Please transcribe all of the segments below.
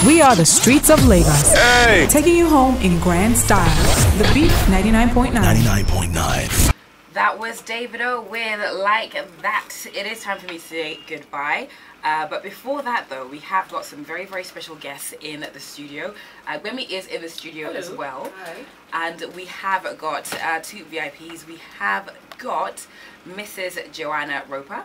We are the streets of Lagos. Hey! Taking you home in grand style. The Beat 99.9. 99.9. That was Davido with Like That. It is time for me to say goodbye. But before that, though, we have got some very, very special guests in the studio. Gbemi is in the studio as well. Hi. And we have got two VIPs. We have got Mrs. Joanna Roper.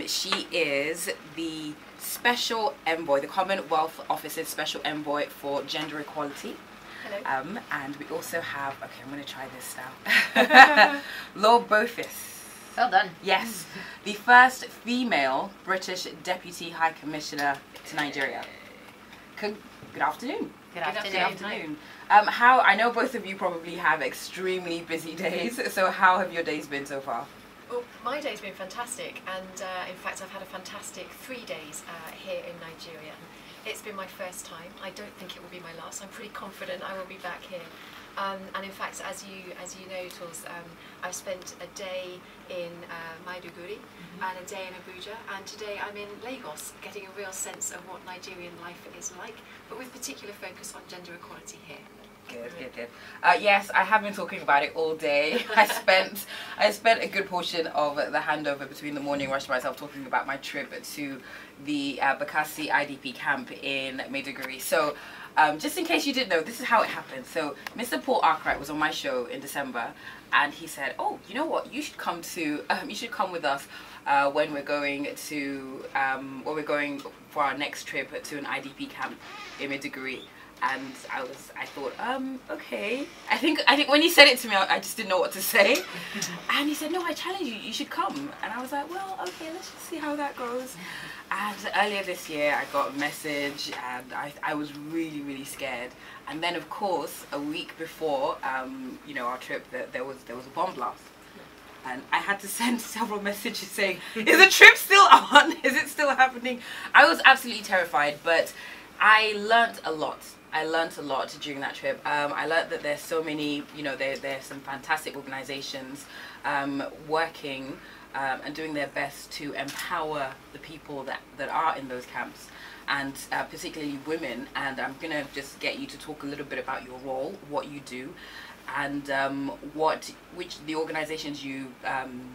She is the Special Envoy, the Commonwealth Office's Special Envoy for Gender Equality. Hello. And we also have, okay, I'm going to try this now. Laure Beaufils. Well done. Yes, the first female British Deputy High Commissioner to Nigeria. Good afternoon. Good afternoon. How, I know both of you probably have extremely busy days, so how have your days been so far? Well, my day's been fantastic, and in fact I've had a fantastic 3 days here in Nigeria. It's been my first time. I don't think it will be my last. I'm pretty confident I will be back here. And in fact, as you know, Toolz, I've spent a day in Maiduguri and a day in Abuja, and today I'm in Lagos, getting a real sense of what Nigerian life is like, but with particular focus on gender equality here. Good. Yes, I have been talking about it all day. I spent a good portion of the handover between the morning rush myself talking about my trip to the Bakassi IDP camp in Maiduguri. So just in case you didn't know, this is how it happened. So Mr. Paul Arkwright was on my show in December, and he said, "Oh, you know what? You should come with us when we're going for our next trip to an IDP camp in Maiduguri." And I thought, okay. I think when he said it to me, I just didn't know what to say. And he said, "No, I challenge you. You should come." And I was like, "Well, okay, let's just see how that goes." And earlier this year, I got a message, and I was really, really scared. And then, of course, a week before, our trip, there was a bomb blast. And I had to send several messages saying, "Is the trip still on? Is it still happening?" I was absolutely terrified, but I learnt a lot. I learnt a lot during that trip. I learnt that there's so many, there's some fantastic organizations working and doing their best to empower the people that are in those camps, and particularly women. And I'm going to just get you to talk a little bit about your role, what you do, and which the organizations you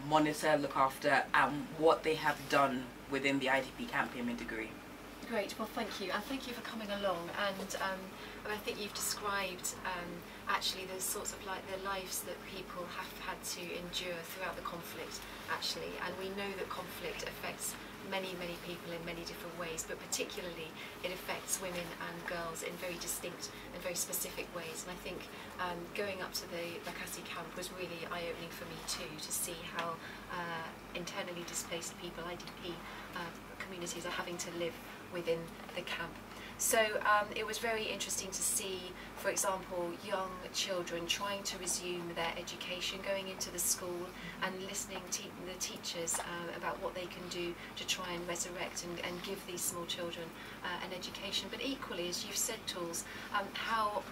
monitor, look after, and what they have done within the IDP camp in Maiduguri. Great, well thank you, and thank you for coming along. And I think you've described actually the sorts of the lives that people have had to endure throughout the conflict, actually. And we know that conflict affects many people in many different ways, but particularly it affects women and girls in very distinct and very specific ways. And I think going up to the Bakassi camp was really eye-opening for me too, to see how internally displaced people, IDP communities, are having to live within the camp. So it was very interesting to see, for example, young children trying to resume their education, going into the school and listening to the teachers about what they can do to try and resurrect and give these small children an education. But equally, as you've said, Toolz, how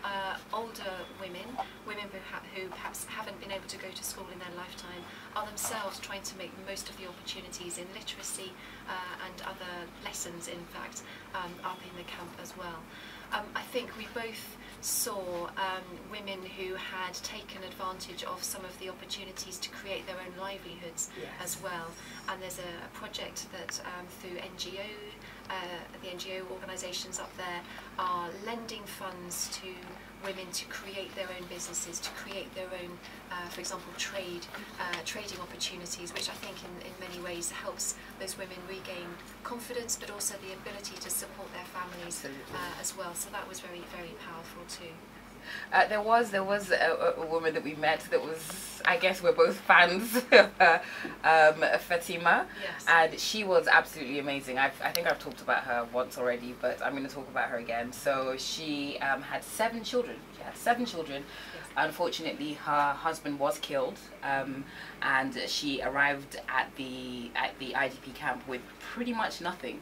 older women who perhaps haven't been able to go to school in their lifetime are themselves trying to make the most of the opportunities in literacy and other lessons, in fact, up in the camp as well. I think we both saw women who had taken advantage of some of the opportunities to create their own livelihoods as well. And there's a project that through the NGO organisations up there are lending funds to women to create their own businesses, to create their own, for example, trading opportunities, which I think in many ways helps those women regain confidence, but also the ability to support their families as well. So that was very, very powerful too. There was a woman that we met that was, I guess we're both fans, Fatima, yes. And she was absolutely amazing. I think I've talked about her once already, but I'm going to talk about her again. So she had 7 children. She had 7 children. Yes. Unfortunately, her husband was killed, and she arrived at the IDP camp with pretty much nothing.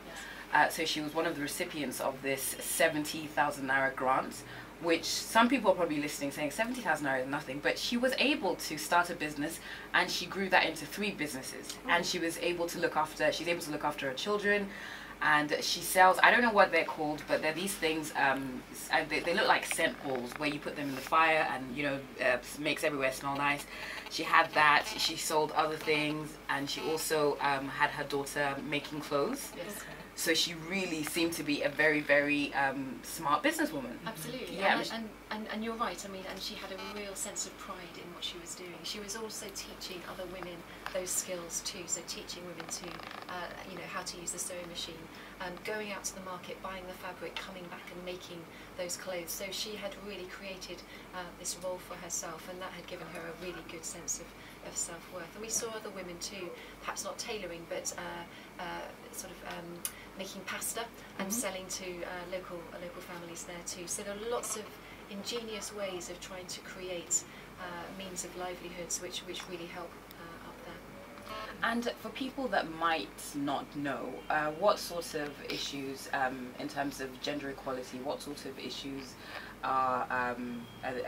Yes. So she was one of the recipients of this 70,000 naira grant, which some people are probably listening saying 70,000 naira is nothing, but she was able to start a business, and she grew that into 3 businesses. And she's able to look after her children, and she sells, I don't know what they're called, but they're these things, they look like scent balls where you put them in the fire and, you know, makes everywhere smell nice. She had that. She sold other things, and she also had her daughter making clothes. Yes. So she really seemed to be a very, very smart businesswoman. Absolutely, Yeah, and you're right. I mean, and she had a real sense of pride in what she was doing. She was also teaching other women those skills too. So teaching women to, you know, how to use the sewing machine, going out to the market, buying the fabric, coming back and making those clothes. So she had really created this role for herself, and that had given her a really good sense of self-worth. And we saw other women too, perhaps not tailoring, but sort of making pasta and selling to local families there too. So there are lots of ingenious ways of trying to create means of livelihoods which really help up there. And for people that might not know, what sort of issues in terms of gender equality, what sort of issues are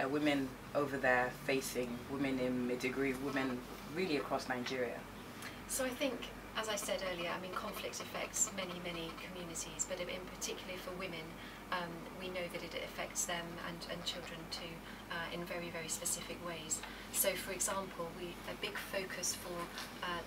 women over there facing, women in Maiduguri, women really across Nigeria? So I think, as I said earlier, I mean, conflict affects many communities, but in particular for women, we know that it affects them and children too in very specific ways. So for example, a big focus for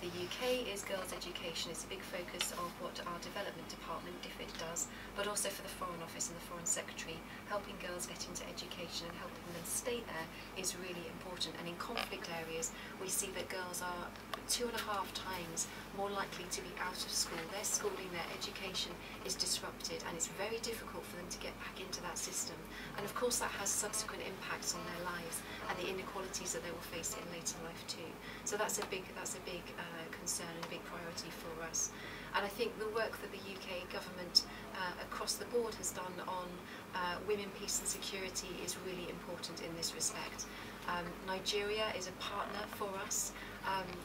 the UK is girls' education. It's a big focus of what our development department, DFID, does, but also for the Foreign Office and the Foreign Secretary. Helping girls get into education and helping them stay there is really important. And in conflict areas, we see that girls are 2.5 times more likely to be out of school. Their schooling, their education is disrupted, and it's very difficult for them to get back into that system. And of course that has subsequent impacts on their lives and the inequalities that they will face in later life too. So that's a big concern and a big priority for us. And I think the work that the UK government across the board has done on women, peace and security is really important in this respect. Nigeria is a partner for us.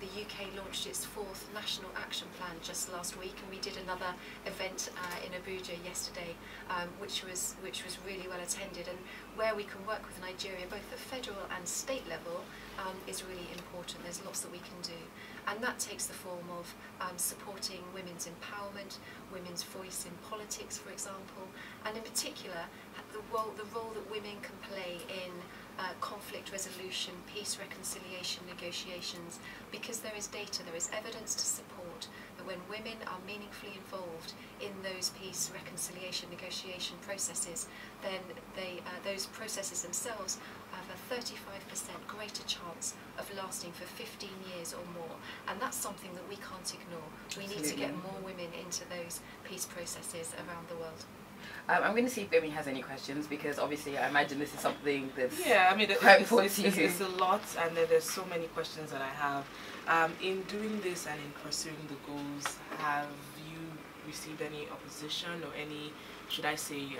The UK launched its 4th National Action Plan just last week, and we did another event in Abuja yesterday, which was really well attended. And where we can work with Nigeria, both at federal and state level, is really important. There's lots that we can do, and that takes the form of supporting women's empowerment, women's voice in politics, for example, and in particular the role that women can play in conflict resolution, peace, reconciliation, negotiations, because there is data, there is evidence to support that when women are meaningfully involved in those peace, reconciliation, negotiation processes, then those processes themselves have a 35% greater chance of lasting for 15 years or more. And that's something that we can't ignore. We need to get more women into those peace processes around the world. I'm going to see if Gbemi has any questions, because obviously I imagine this is something that's I mean, quite important to you. It's a lot, and there's so many questions that I have. In doing this and in pursuing the goals, have you received any opposition or any, should I say,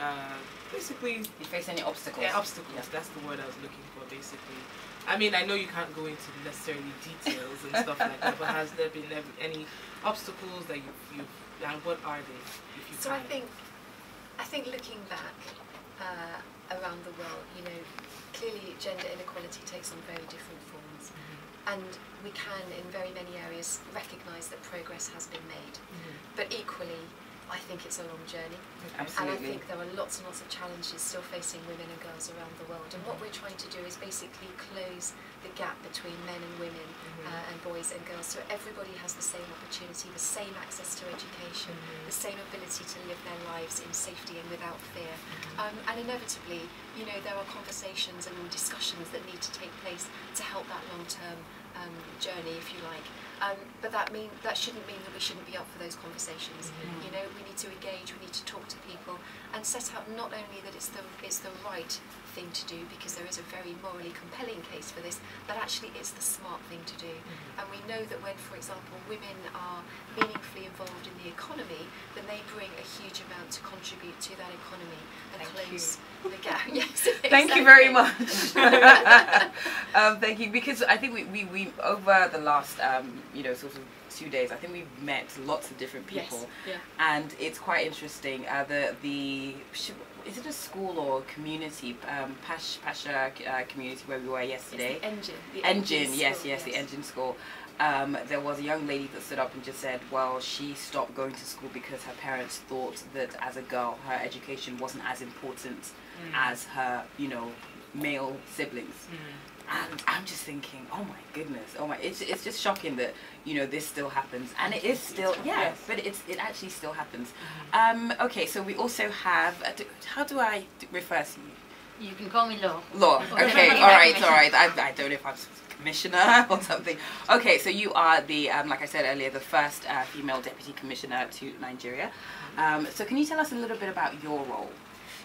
basically... You face any obstacles? Yeah, obstacles. Yeah. That's the word I was looking for, basically. I mean, I know you can't go into necessarily details and stuff like that, but has there been any obstacles that you've and what are they, if you can? So I think looking back around the world, you know, clearly gender inequality takes on very different forms, and we can in very many areas recognise that progress has been made, but equally I think it's a long journey. Absolutely. And I think there are lots and lots of challenges still facing women and girls around the world, and what we're trying to do is basically close the gap between men and women and boys and girls, so everybody has the same opportunity, the same access to education, the same ability to live their lives in safety and without fear. And inevitably, you know, there are conversations and discussions that need to take place to help that long-term journey, if you like. But that shouldn't mean that we shouldn't be up for those conversations. You know, we need to engage, we need to talk to people, and set out not only that it's the right thing to do, because there is a very morally compelling case for this, but actually it's the smart thing to do. And we know that when, for example, women are meaningfully involved in the economy, then they bring a huge amount to contribute to that economy and close the gap. Yes, Thank you very much. Thank you, because I think we over the last you know, sort of 2 days, I think we've met lots of different people, and it's quite interesting. Is it a school or community, Pasha community where we were yesterday? It's the Engine. The Engine, yes, the Engine School. there was a young lady that stood up and just said, well, she stopped going to school because her parents thought that as a girl, her education wasn't as important as her, you know, male siblings. And I'm just thinking, oh my goodness, it's just shocking that, you know, this still happens, and it is still, but it actually still happens. Okay, so we also have, how do I refer to you? You can call me Laure. Laure, okay, alright. I don't know if I'm commissioner or something. Okay, so you are the, like I said earlier, the first female deputy commissioner to Nigeria. So can you tell us a little bit about your role?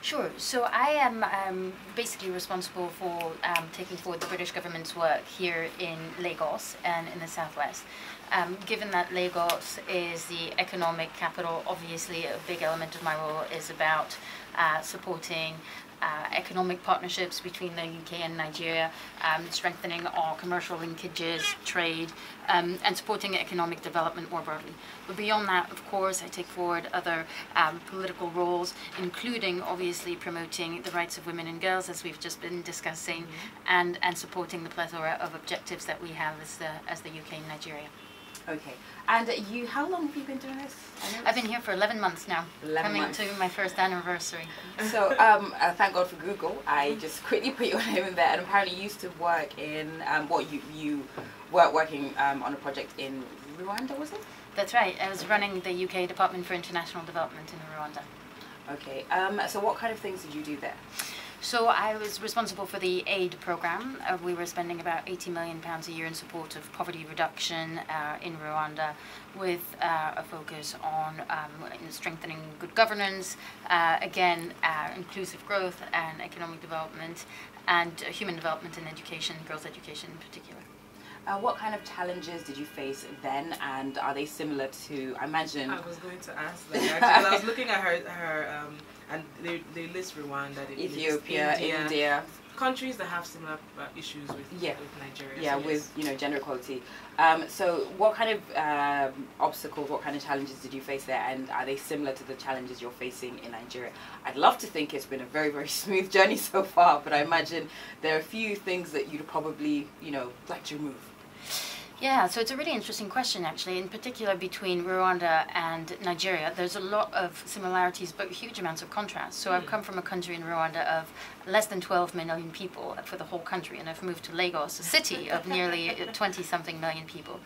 Sure. So I am basically responsible for taking forward the British government's work here in Lagos and in the southwest. Given that Lagos is the economic capital, obviously a big element of my role is about supporting economic partnerships between the UK and Nigeria, strengthening our commercial linkages, trade, and supporting economic development more broadly. But beyond that, of course, I take forward other political roles, including obviously promoting the rights of women and girls, as we've just been discussing, and supporting the plethora of objectives that we have as the UK and Nigeria. Okay, and how long have you been doing this? I've been here for 11 months now, coming to my first anniversary. So, thank God for Google. I just quickly put your name in there, and apparently you used to work in, you were working on a project in Rwanda, was it? That's right, I was running the UK Department for International Development in Rwanda. Okay, so what kind of things did you do there? So I was responsible for the aid programme. We were spending about £80 million a year in support of poverty reduction in Rwanda, with a focus on strengthening good governance, again, inclusive growth and economic development, and human development and education, girls' education in particular. What kind of challenges did you face then, and are they similar to, I imagine... I was going to ask that, actually. I was looking at her and they list Rwanda, Ethiopia, India. Countries that have similar issues with Nigeria. Yeah, so with, you know, gender equality. So what kind of obstacles, what kind of challenges did you face there, and are they similar to the challenges you're facing in Nigeria? I'd love to think it's been a very, very smooth journey so far, but I imagine there are a few things that you'd probably, you know, like to remove. Yeah, so it's a really interesting question, actually, in particular between Rwanda and Nigeria. There's a lot of similarities, but huge amounts of contrast. So I've come from a country in Rwanda of less than 12 million people for the whole country, and I've moved to Lagos, a city of nearly 20-something million people.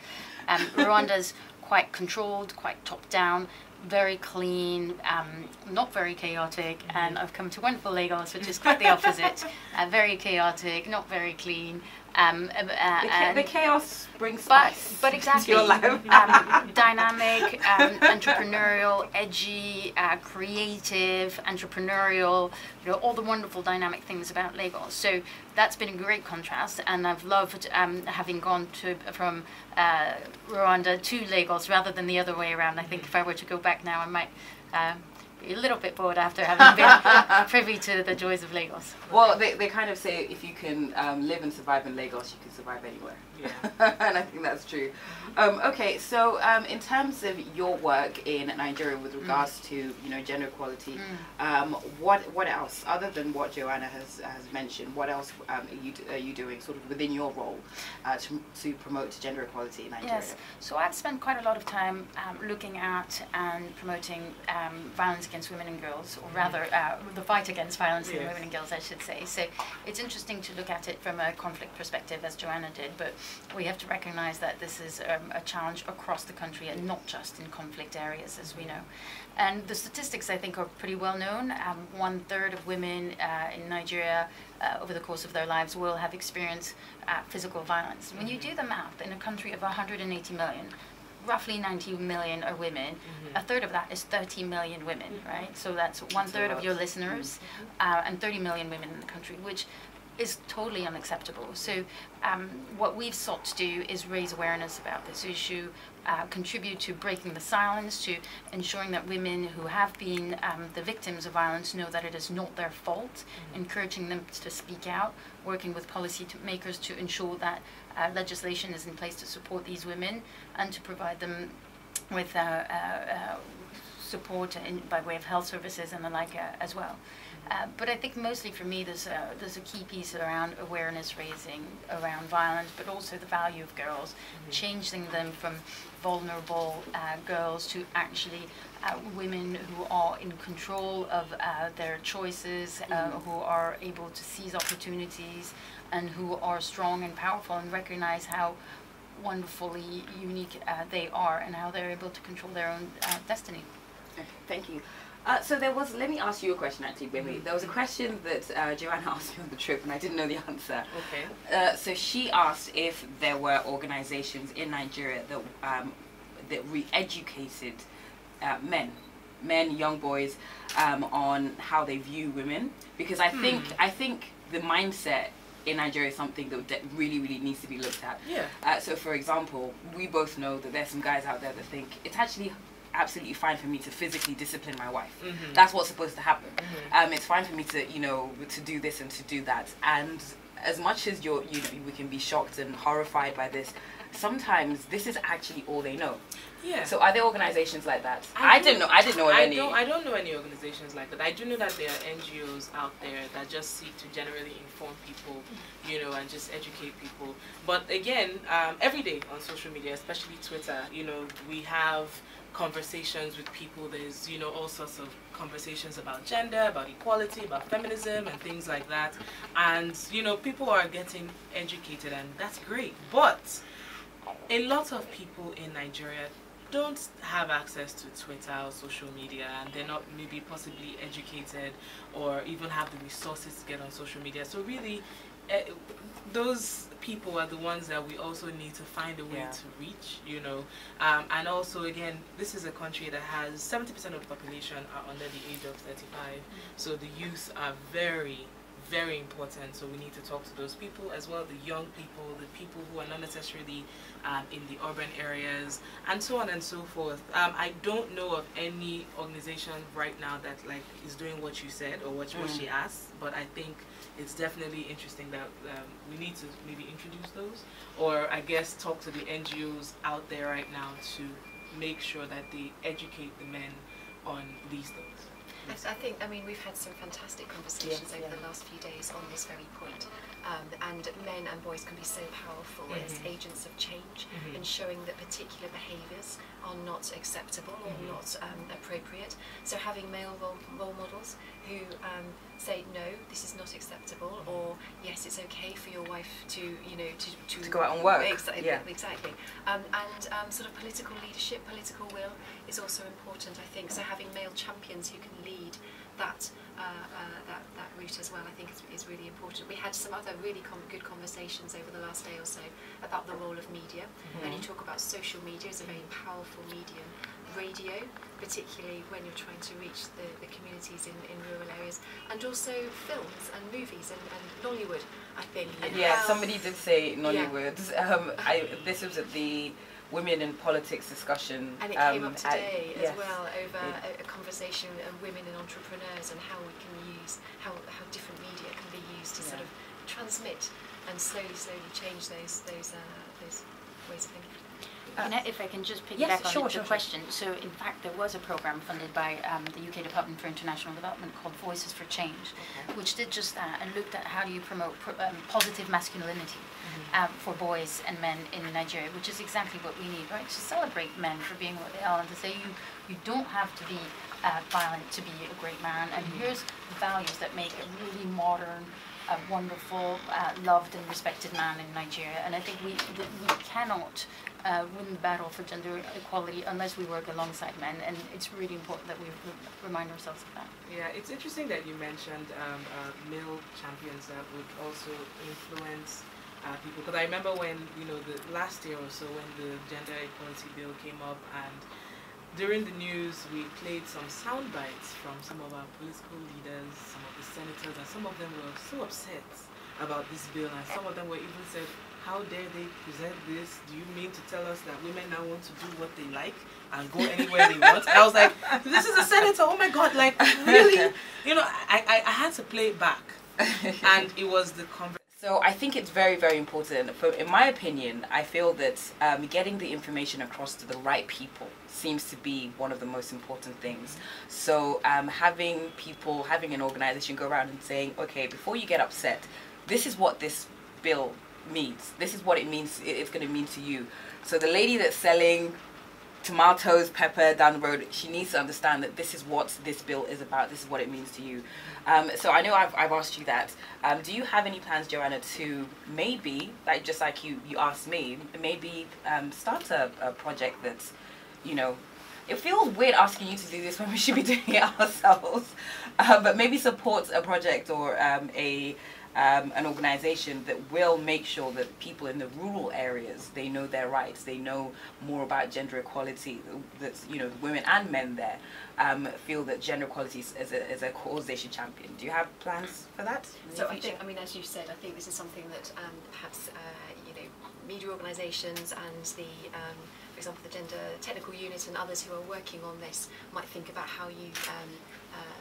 Rwanda's quite controlled, quite top-down, very clean, not very chaotic, and I've come to wonderful Lagos, which is quite the opposite. Very chaotic, not very clean. The chaos brings spice, but exactly, to your life. Dynamic, entrepreneurial, edgy, creative, entrepreneurial, you know, all the wonderful dynamic things about Lagos. So that's been a great contrast, and I've loved having gone from Rwanda to Lagos rather than the other way around. I think if I were to go back now, I might be a little bit bored after having been privy to the joys of Lagos. Well, they kind of say if you can live and survive in Lagos, you can survive anywhere. Yeah. And I think that's true. Okay, so in terms of your work in Nigeria with regards to, you know, gender equality, what else, other than what Joanna has mentioned, what else are you doing sort of within your role to promote gender equality in Nigeria? Yes, so I've spent quite a lot of time looking at and promoting violence against women and girls, or rather the fight against violence in women and girls, I should say. So it's interesting to look at it from a conflict perspective, as Joanna did, but we have to recognize that this is a challenge across the country and not just in conflict areas, as we know. And the statistics, I think, are pretty well known. 1/3 of women in Nigeria over the course of their lives will have experienced physical violence. When you do the math, in a country of 180 million, roughly 90 million are women. A third of that is 30 million women, right? So that's 1/3 of your listeners and 30 million women in the country, which is totally unacceptable. So what we've sought to do is raise awareness about this issue, contribute to breaking the silence, to ensuring that women who have been the victims of violence know that it is not their fault, encouraging them to speak out, working with policy makers to ensure that legislation is in place to support these women and to provide them with support by way of health services and the like as well. But I think mostly for me there's a key piece around awareness raising around violence, but also the value of girls, changing them from vulnerable girls to actually women who are in control of their choices, who are able to seize opportunities, and who are strong and powerful and recognize how wonderfully unique they are and how they're able to control their own destiny. Okay, thank you. So let me ask you a question actually, Gbemi. There was a question that Joanna asked me on the trip and I didn't know the answer. Okay. So she asked if there were organizations in Nigeria that re-educated men, young boys, on how they view women. Because I think the mindset in Nigeria is something that really, really needs to be looked at. Yeah. So for example, we both know that there's some guys out there that think it's actually absolutely fine for me to physically discipline my wife. That's what's supposed to happen. It's fine for me to, to do this and to do that. And as much as we can be shocked and horrified by this, sometimes this is actually all they know. Yeah. So are there organizations like that? I didn't know of any. I don't know any organizations like that. I do know that there are NGOs out there that just seek to generally inform people, and just educate people. But again, every day on social media, especially Twitter, we have conversations with people. There's all sorts of conversations about gender, about equality, about feminism and things like that. And people are getting educated, and that's great. But a lot of people in Nigeria don't have access to Twitter or social media, and they're not maybe possibly educated or even have the resources to get on social media. So really, those people are the ones that we also need to find a way to reach, and also again, this is a country that has 70% of the population are under the age of 35, so the youth are very, very important. So we need to talk to those people as well, the young people, the people who are not necessarily in the urban areas, and so on and so forth. I don't know of any organization right now that is doing what you said or what she asked, but I think it's definitely interesting that we need to maybe introduce those, or I guess talk to the NGOs out there right now to make sure that they educate the men on these things. I think, we've had some fantastic conversations over the last few days on this very point. And men and boys can be so powerful as agents of change in showing that particular behaviours are not acceptable or not appropriate. So having male role models who say, no, this is not acceptable, or yes, it's okay for your wife to go out and work. Exactly. And sort of political leadership, political will is also important, I think. So having male champions who can lead that route as well, I think is really important. We had some other really good conversations over the last day or so about the role of media, and you talk about social media as a very powerful medium. Radio, particularly when you're trying to reach the communities in rural areas, and also films and movies and Nollywood, I think. Somebody did say Nollywood. This was at the Women in Politics discussion. And it came up today as well over a conversation of women and entrepreneurs and how we can use, how different media can be used to sort of transmit and slowly change those ways of thinking. If I can just piggyback on the question. So in fact there was a programme funded by the UK Department for International Development called Voices for Change, which did just that and looked at how do you promote positive masculinity for boys and men in Nigeria, which is exactly what we need, right? To celebrate men for being what they are and to say you don't have to be violent to be a great man, and here's the values that make a really modern, wonderful, loved and respected man in Nigeria. And I think we cannot win the battle for gender equality unless we work alongside men, and it's really important that we remind ourselves of that. Yeah, it's interesting that you mentioned male champions that would also influence people, because I remember when the last year or so when the gender equality bill came up, and during the news we played some sound bites from some of our political leaders, some of the senators, and some of them were so upset about this bill, and some of them were even said, how dare they present this? Do you mean to tell us that women now want to do what they like and go anywhere they want? I was like, this is a senator, oh my God, really? I had to play it back. And it was the So I think it's very, very important. In my opinion, I feel that getting the information across to the right people seems to be one of the most important things. So having an organization go around and saying, okay, before you get upset, this is what this bill means. This is what it means. It's going to mean to you. So the lady that's selling tomatoes, pepper down the road, she needs to understand that this is what this bill is about. This is what it means to you. So I know I've asked you that. Do you have any plans, Joanna, to maybe, just like you asked me, maybe start a project that's, you know, it feels weird asking you to do this when we should be doing it ourselves, but maybe support a project or an organization that will make sure that people in the rural areas, they know their rights, they know more about gender equality, that, you know, women and men there feel that gender equality is a cause they should champion. Do you have plans for that? So I think, I mean, as you said, I think this is something that perhaps you know, media organisations and the for example, the Gender Technical Unit and others who are working on this might think about how you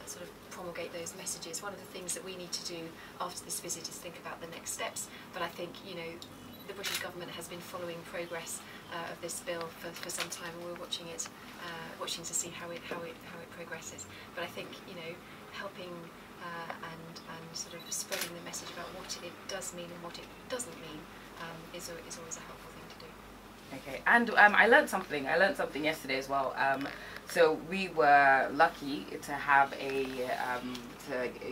sort of promulgate those messages. One of the things that we need to do after this visit is think about the next steps. But I think, you know, the British government has been following progress of this bill for some time, and we're watching it, watching to see how it progresses. But I think, you know, helping and sort of spreading the message about what it does mean and what it doesn't mean is always a helpful thing to do. Okay, and I learned something. I learned something yesterday as well. So we were lucky to have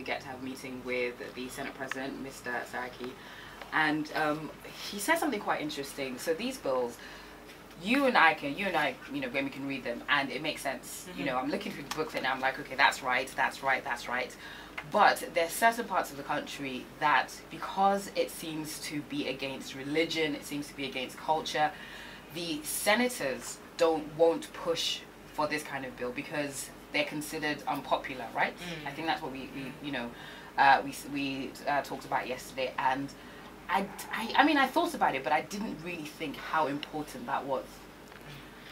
get to have a meeting with the Senate President, Mr. Saraki, and he said something quite interesting. So these bills, you and I, you know, Gbemi can read them, and it makes sense. You know, I'm looking through the booklet and I'm like, okay, that's right, that's right, that's right. But there's certain parts of the country that, because it seems to be against religion, it seems to be against culture, the senators won't push for this kind of bill because they're considered unpopular, right? I think that's what we talked about yesterday, and I mean, I thought about it, but I didn't really think how important that was.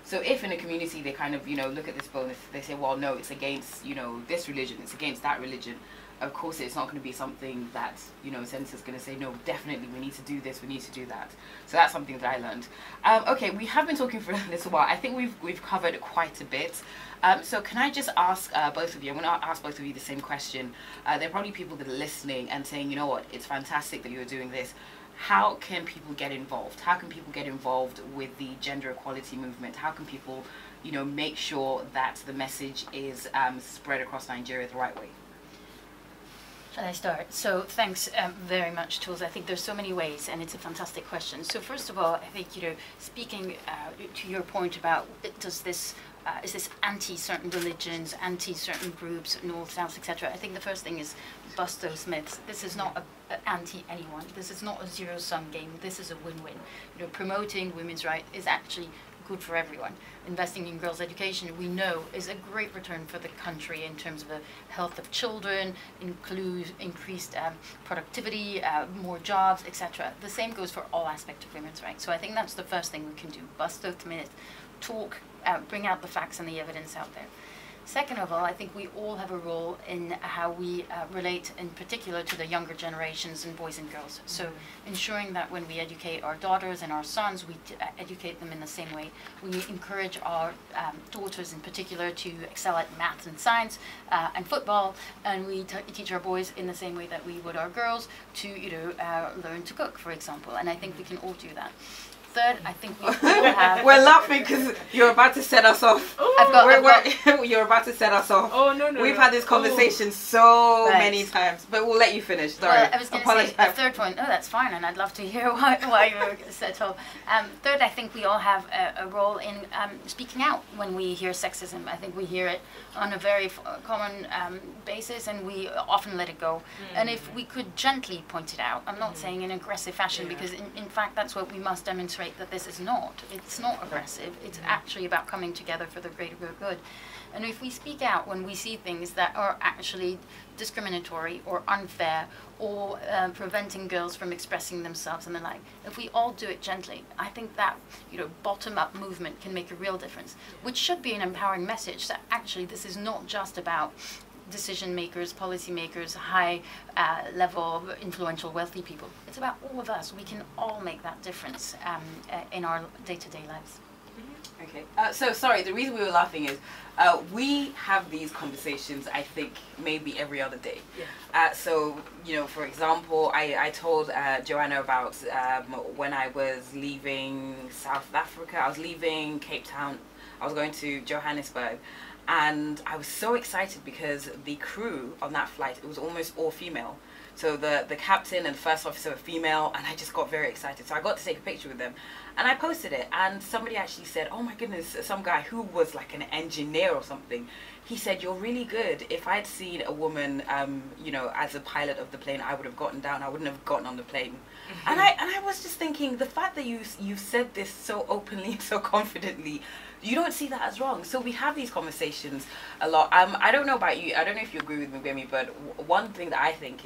So if in a community they kind of, you know, look at this bill and they say, well, no, it's against, you know, this religion, it's against that religion, of course it's not going to be something that, you know, a senator's going to say, no, definitely we need to do this, we need to do that. So that's something that I learned. Okay, we have been talking for a little while. I think we've covered quite a bit. So can I just ask both of you, I'm going to ask both of you the same question. There are probably people that are listening and saying, you know what, it's fantastic that you're doing this. How can people get involved? How can people get involved with the gender equality movement? How can people, you know, make sure that the message is spread across Nigeria the right way? Shall I start? So thanks very much, Toolz. I think there's so many ways, and it's a fantastic question. So first of all, I think, you know, speaking to your point about does this is this anti-certain religions, anti-certain groups, north, south, etc. I think the first thing is bust those myths. This is not anti-anyone. This is not a zero-sum game. This is a win-win. You know, promoting women's rights is actually good for everyone. Investing in girls' education, we know, is a great return for the country in terms of the health of children, increased productivity, more jobs, etc. The same goes for all aspects of women's rights. So I think that's the first thing we can do. Bust those myths, talk, bring out the facts and the evidence out there. Second of all, I think we all have a role in how we relate in particular to the younger generations and boys and girls. So ensuring that when we educate our daughters and our sons, we educate them in the same way. We encourage our daughters in particular to excel at maths and science and football, and we teach our boys in the same way that we would our girls to, you know, learn to cook, for example. And I think we can all do that. Third, I think we all have... We're laughing because you're about to set us off. You're about to set us off. Oh, no. We've had this conversation so many times, but we'll let you finish. Sorry. Well, I was going to say, the third point, that's fine, and I'd love to hear why you set off. Third, I think we all have a role in speaking out when we hear sexism. I think we hear it on a very common basis, and we often let it go. And if we could gently point it out, I'm not saying in aggressive fashion, because in fact that's what we must demonstrate, that this is not. It's not aggressive. It's actually about coming together for the greater good. And if we speak out when we see things that are actually discriminatory or unfair or preventing girls from expressing themselves and the like, if we all do it gently, I think that, you know, bottom-up movement can make a real difference, which should be an empowering message that actually this is not just about decision makers, policy makers, high level, influential, wealthy people. It's about all of us. We can all make that difference in our day-to-day lives. Okay. So sorry, the reason we were laughing is we have these conversations, I think, maybe every other day. Yeah. So, you know, for example, I told Joanna about when I was leaving South Africa. I was leaving Cape Town. I was going to Johannesburg. And I was so excited because the crew on that flight, it was almost all female. So the captain and the first officer were female, and I just got very excited. So I got to take a picture with them, and I posted it. And somebody actually said, "Oh my goodness!" Some guy who was like an engineer or something. He said, "You're really good. If I'd seen a woman, you know, as a pilot of the plane, I would have gotten down. I wouldn't have gotten on the plane." And I was just thinking, the fact that you said this so openly, so confidently, you don't see that as wrong. So we have these conversations a lot. I don't know about you. I don't know if you agree with me, Gbemi, but one thing that I think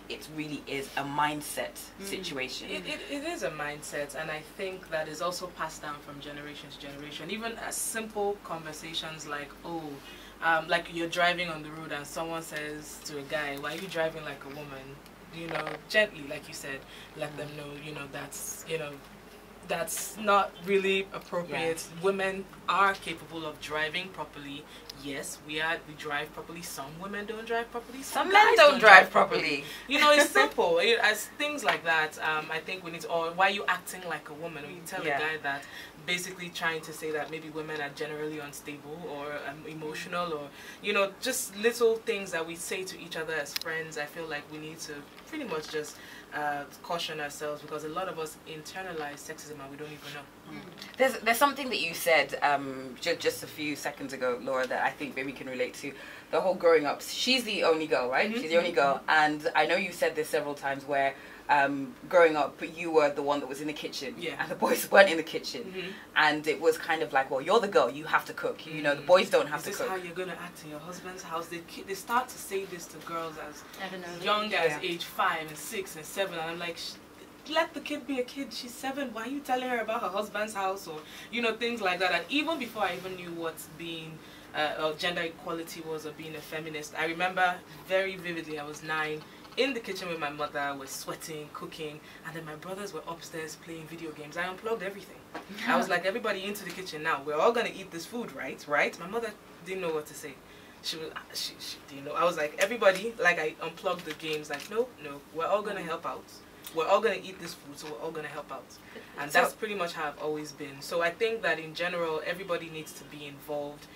it really is a mindset situation. It is a mindset, and I think that is also passed down from generation to generation. Even as simple conversations like, like you're driving on the road and someone says to a guy, "Why are you driving like a woman?" You know, gently, like you said, let them know, you know, that's not really appropriate. Yeah. Women are capable of driving properly. Yes, we drive properly. Some women don't drive properly. Some men don't drive properly. You know, it's simple. As things like that, I think we need to, or why are you acting like a woman? Or you tell a guy that, basically trying to say that maybe women are generally unstable or emotional, or, you know, just little things that we say to each other as friends. I feel like we need to pretty much just caution ourselves, because a lot of us internalize sexism and we don't even know. There's something that you said just a few seconds ago, Laura, that I think maybe we can relate to. The whole growing up. She's the only girl, right? She's the only girl, and I know you said this several times where growing up you were the one that was in the kitchen, and the boys weren't in the kitchen, and it was kind of like, well, you're the girl, you have to cook, you know, the boys don't have to cook. Is this how you're going to act in your husband's house? They start to say this to girls as young as age 5 and 6 and 7, and I'm like, let the kid be a kid. She's 7. Why are you telling her about her husband's house? Or, you know, things like that. And even before I even knew what being gender equality was, or being a feminist, I remember very vividly, I was 9, in the kitchen with my mother, we're sweating, cooking, and then my brothers were upstairs playing video games. I unplugged everything. I was like, everybody into the kitchen now. We're all going to eat this food, right? Right? My mother didn't know what to say. She didn't know. I was like, everybody, like, I unplugged the games, like, no, we're all going to help out. We're all going to eat this food, so we're all going to help out. And that's pretty much how I've always been. So I think that in general, everybody needs to be involved,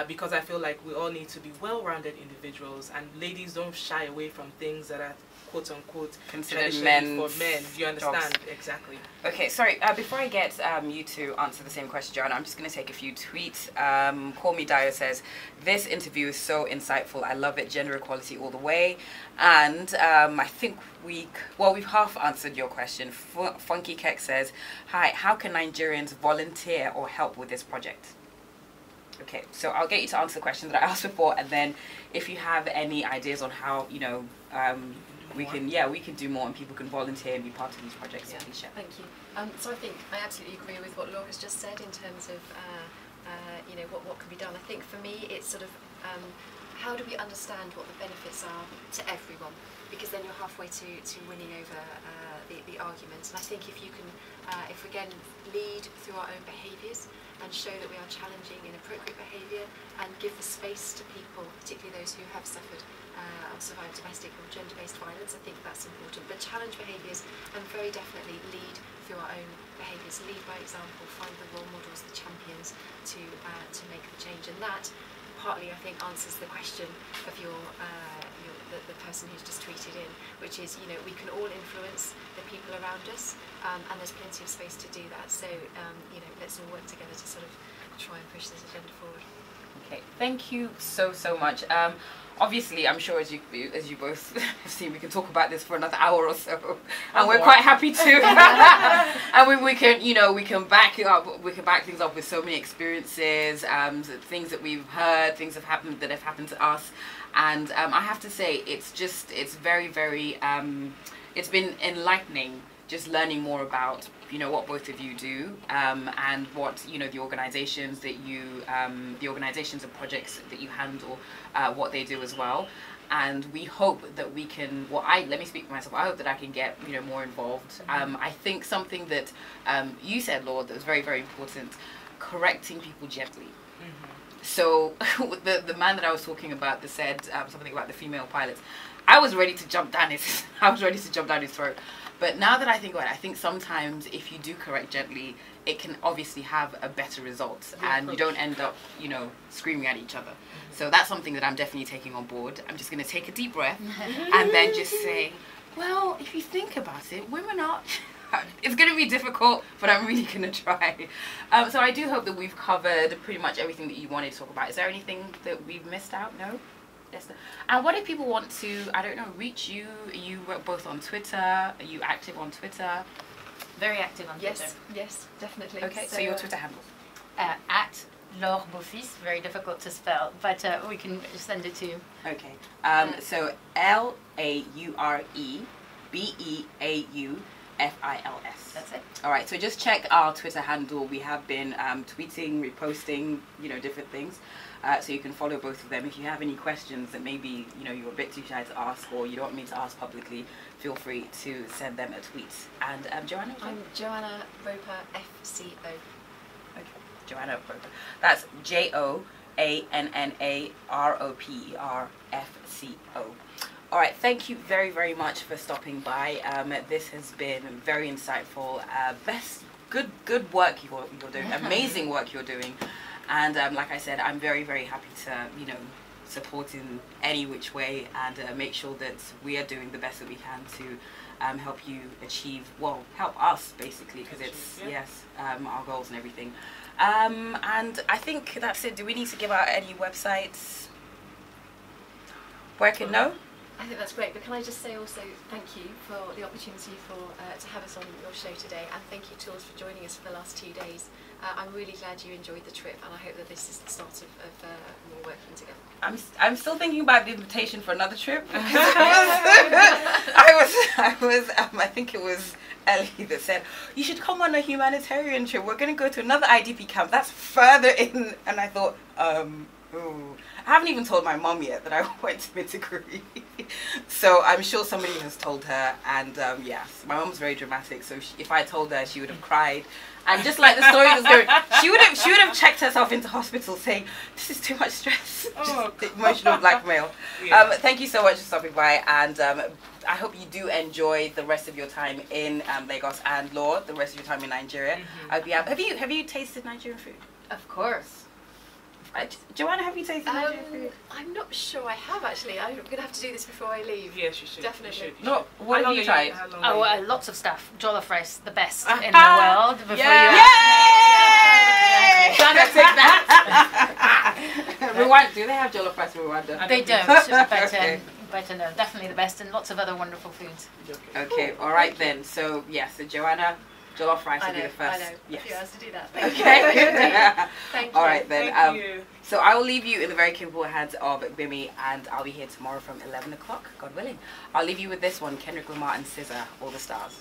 because I feel like we all need to be well-rounded individuals, and ladies don't shy away from things that are quote-unquote considered for men. You understand? Jobs. Exactly. Okay, sorry, before I get you to answer the same question, Joanna, I'm just going to take a few tweets. Call Me Dio says, this interview is so insightful. I love it. Gender equality all the way. And I think we've half answered your question. Funky Keck says, hi, how can Nigerians volunteer or help with this project? Okay, so I'll get you to answer the question that I asked before, and then if you have any ideas on how, you know, we can do more and people can volunteer and be part of these projects. Yeah, please share. Thank you. So I think I absolutely agree with what Laura's just said in terms of you know, what can be done. I think for me it's sort of how do we understand what the benefits are to everyone, because then you're halfway to winning over the arguments. And I think if you can, if we again lead through our own behaviours and show that we are challenging inappropriate behaviour and give the space to people, particularly those who have suffered or survived domestic or gender-based violence, I think that's important. But challenge behaviours and very definitely lead through our own behaviours, lead by example, find the role models, the champions to make the change. And that partly, I think, answers the question of the person who's just tweeted in, which is, you know, we can all influence the people around us, and there's plenty of space to do that. So, you know, let's all work together to sort of try and push this agenda forward. Okay, thank you so much. Obviously, I'm sure as you both have seen, we can talk about this for another hour or so, and we're quite happy to. And we can, you know, we can back things up with so many experiences, things that we've heard, things that have happened to us, and I have to say, it's very, very, it's been enlightening just learning more about, you know, what both of you do, and what, you know, the organizations that you, the organizations and projects that you handle, what they do as well. And we hope that we can, well, let me speak for myself, I hope that I can get, you know, more involved. I think something that you said, Laure, that was very, very important, correcting people gently. So the man that I was talking about that said something about the female pilots, I was ready to jump down his throat. But now that I think about it, I think sometimes if you do correct gently, it can obviously have a better result, and you don't end up, you know, screaming at each other. So that's something that I'm definitely taking on board. I'm just going to take a deep breath and then just say, well, if you think about it, women are... It's going to be difficult, but I'm really going to try. So I do hope that we've covered pretty much everything that you wanted to talk about. Is there anything that we've missed out? No? Yes. And what if people want to, I don't know, reach you? Are you both on Twitter? Are you active on Twitter? Very active on Twitter. Yes, definitely. Okay, so your Twitter handle? At Laure Beaufils, very difficult to spell, but we can send it to you. Okay. So LaureBeaufils. That's it. All right. So just check our Twitter handle. We have been tweeting, reposting, you know, different things. So you can follow both of them. If you have any questions that maybe, you know, you're a bit too shy to ask, or you don't want me to ask publicly, feel free to send them a tweet. And Joanna? I'm Joanna Roper, FCO. Okay. Joanna Roper. That's JOANNAROPERFCO. All right, thank you very, very much for stopping by. This has been very insightful. Good work you're doing. Amazing work you're doing. And like I said, I'm very, very happy to, you know, support in any which way, and make sure that we are doing the best that we can to help you achieve, well, help us basically, because it's, our goals and everything. And I think that's it. Do we need to give out any websites? Where can know? I think that's great, but can I just say also thank you for the opportunity to have us on your show today, and thank you, Toolz, for joining us for the last 2 days. I'm really glad you enjoyed the trip, and I hope that this is the start of more working together. I'm still thinking about the invitation for another trip. I think it was Ellie that said, you should come on a humanitarian trip. We're going to go to another IDP camp that's further in. And I thought, ooh. I haven't even told my mum yet that I went to mid-degree. So I'm sure somebody has told her. And yes, my mum's very dramatic. So if I told her, she would have cried. And just like the story was going, she would have checked herself into hospital saying, this is too much stress. Oh, just emotional blackmail. Yeah. Thank you so much for stopping by. And I hope you do enjoy the rest of your time in Lagos, and Laure, the rest of your time in Nigeria. Have you tasted Nigerian food? Of course. Joanna, have you tasted Nigerian food? I'm not sure I have, actually. I'm going to have to do this before I leave. Yes, you should. Definitely. You should. No, what have you tried? Lots of stuff. Jollof rice, the best in the world. Before Yay! Joanna, take that. Rwanda, do they have jollof rice in Rwanda? They don't, but, Okay. but no, definitely the best, and lots of other wonderful foods. Okay, all right then. So, yes, so Joanna, jollof rice will be the first. I know. Yes. A few hours to do that. Okay. Thank you. All right then. Thank you. So I will leave you in the very capable hands of Gbemi, and I'll be here tomorrow from 11 o'clock, God willing. I'll leave you with this one, Kendrick Lamar and SZA, All the Stars.